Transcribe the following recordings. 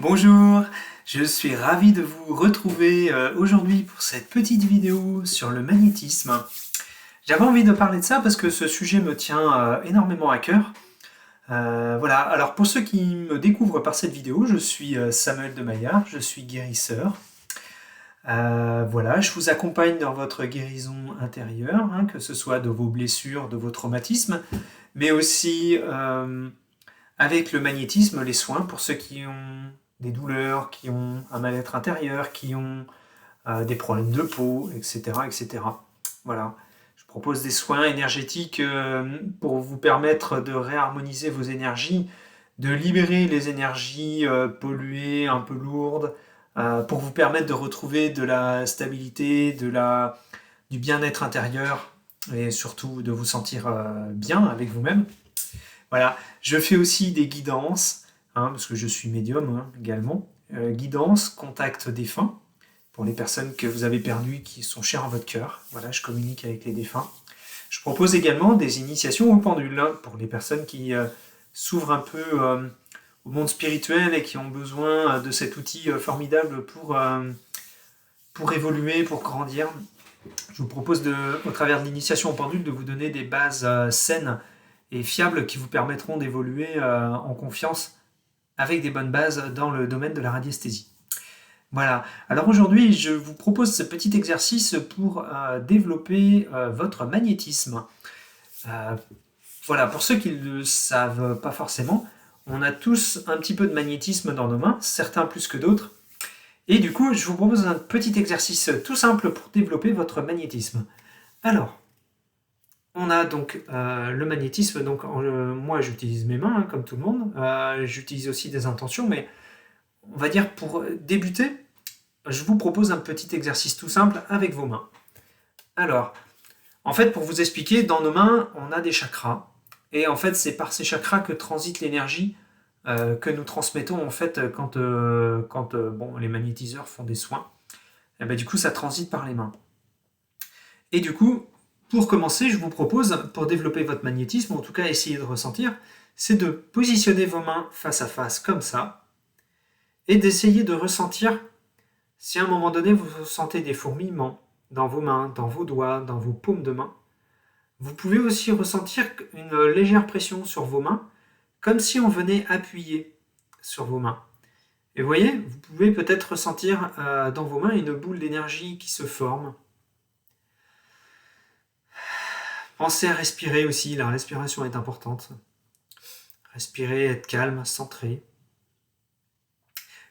Bonjour, je suis ravi de vous retrouver aujourd'hui pour cette petite vidéo sur le magnétisme. J'avais envie de parler de ça parce que ce sujet me tient énormément à cœur. Voilà, alors pour ceux qui me découvrent par cette vidéo, je suis Samuel de Maillard, je suis guérisseur. Voilà, je vous accompagne dans votre guérison intérieure, hein, que ce soit de vos blessures, de vos traumatismes, mais aussi avec le magnétisme, les soins pour ceux qui ont des douleurs, qui ont un mal-être intérieur, qui ont des problèmes de peau, etc., etc. Voilà. Je propose des soins énergétiques pour vous permettre de réharmoniser vos énergies, de libérer les énergies polluées, un peu lourdes, pour vous permettre de retrouver de la stabilité, du bien-être intérieur et surtout de vous sentir bien avec vous-même. Voilà, je fais aussi des guidances, hein, parce que je suis médium également. Guidance, contact défunts, pour les personnes que vous avez perdues qui sont chères à votre cœur. Voilà, je communique avec les défunts. Je propose également des initiations au pendule, hein, pour les personnes qui s'ouvrent un peu au monde spirituel et qui ont besoin de cet outil formidable pour évoluer, pour grandir. Je vous propose, au travers de l'initiation au pendule, de vous donner des bases saines et fiables qui vous permettront d'évoluer en confiance avec des bonnes bases dans le domaine de la radiesthésie. Voilà. Alors aujourd'hui, je vous propose ce petit exercice pour développer votre magnétisme. Voilà, pour ceux qui ne le savent pas forcément, on a tous un petit peu de magnétisme dans nos mains, certains plus que d'autres. Et du coup, je vous propose un petit exercice tout simple pour développer votre magnétisme. Alors, on a donc le magnétisme, donc moi j'utilise mes mains, hein, comme tout le monde. J'utilise aussi des intentions, mais on va dire pour débuter, je vous propose un petit exercice tout simple avec vos mains. Alors, en fait, pour vous expliquer, dans nos mains, on a des chakras. Et en fait, c'est par ces chakras que transite l'énergie que nous transmettons en fait quand les magnétiseurs font des soins. Et ben, du coup, ça transite par les mains. Et du coup, pour commencer, je vous propose, pour développer votre magnétisme, en tout cas essayer de ressentir, c'est de positionner vos mains face à face comme ça, et d'essayer de ressentir si à un moment donné vous sentez des fourmillements dans vos mains, dans vos doigts, dans vos paumes de main. Vous pouvez aussi ressentir une légère pression sur vos mains, comme si on venait appuyer sur vos mains. Et vous voyez, vous pouvez peut-être ressentir dans vos mains une boule d'énergie qui se forme. Pensez à respirer aussi, la respiration est importante. Respirer, être calme, centré.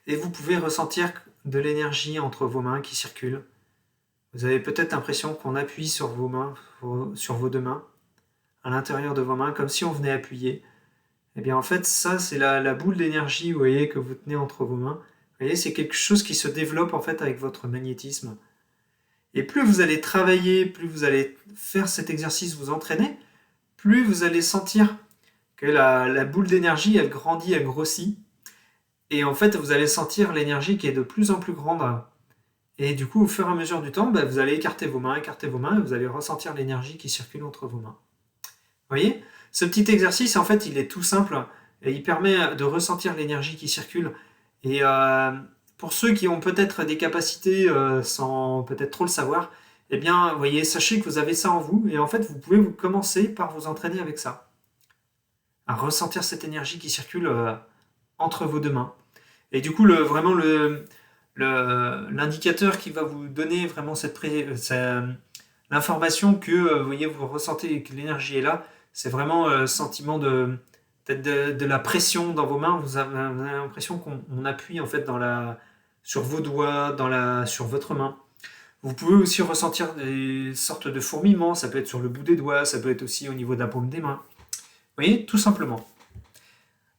Et vous pouvez ressentir de l'énergie entre vos mains qui circule. Vous avez peut-être l'impression qu'on appuie sur vos mains, sur vos deux mains, à l'intérieur de vos mains, comme si on venait appuyer. Et bien en fait, ça c'est la boule d'énergie, vous voyez, que vous tenez entre vos mains. Vous voyez, c'est quelque chose qui se développe en fait avec votre magnétisme. Et plus vous allez travailler, plus vous allez faire cet exercice, vous entraîner, plus vous allez sentir que la boule d'énergie, elle grandit, elle grossit. Et en fait, vous allez sentir l'énergie qui est de plus en plus grande. Et du coup, au fur et à mesure du temps, vous allez écarter vos mains, et vous allez ressentir l'énergie qui circule entre vos mains. Vous voyez ? Ce petit exercice, en fait, il est tout simple et il permet de ressentir l'énergie qui circule. Et pour ceux qui ont peut-être des capacités sans peut-être trop le savoir, eh bien, vous voyez, sachez que vous avez ça en vous et en fait, vous pouvez commencer par vous entraîner avec ça. À ressentir cette énergie qui circule entre vos deux mains. Et du coup, l'indicateur qui va vous donner vraiment l'information que vous voyez, vous ressentez que l'énergie est là, c'est vraiment le sentiment de la pression dans vos mains. Vous avez l'impression qu'on appuie en fait sur vos doigts, sur votre main. Vous pouvez aussi ressentir des sortes de fourmillements, ça peut être sur le bout des doigts, ça peut être aussi au niveau de la paume des mains. Vous voyez, tout simplement.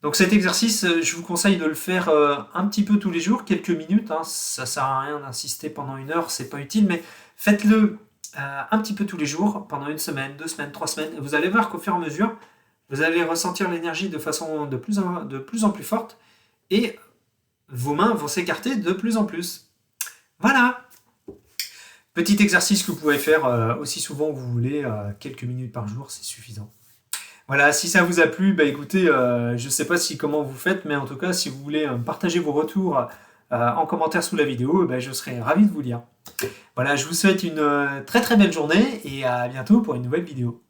Donc cet exercice, je vous conseille de le faire un petit peu tous les jours, quelques minutes. Hein, ça ne sert à rien d'insister pendant 1 heure, c'est pas utile, mais faites-le un petit peu tous les jours, pendant 1 semaine, 2 semaines, 3 semaines. Et vous allez voir qu'au fur et à mesure, vous allez ressentir l'énergie de façon de plus en plus forte et vos mains vont s'écarter de plus en plus. Voilà. Petit exercice que vous pouvez faire aussi souvent que vous voulez, quelques minutes par jour, c'est suffisant. Voilà, si ça vous a plu, bah écoutez, je ne sais pas si comment vous faites, mais en tout cas, si vous voulez partager vos retours en commentaire sous la vidéo, bah, je serai ravi de vous lire. Voilà, je vous souhaite une très très belle journée et à bientôt pour une nouvelle vidéo.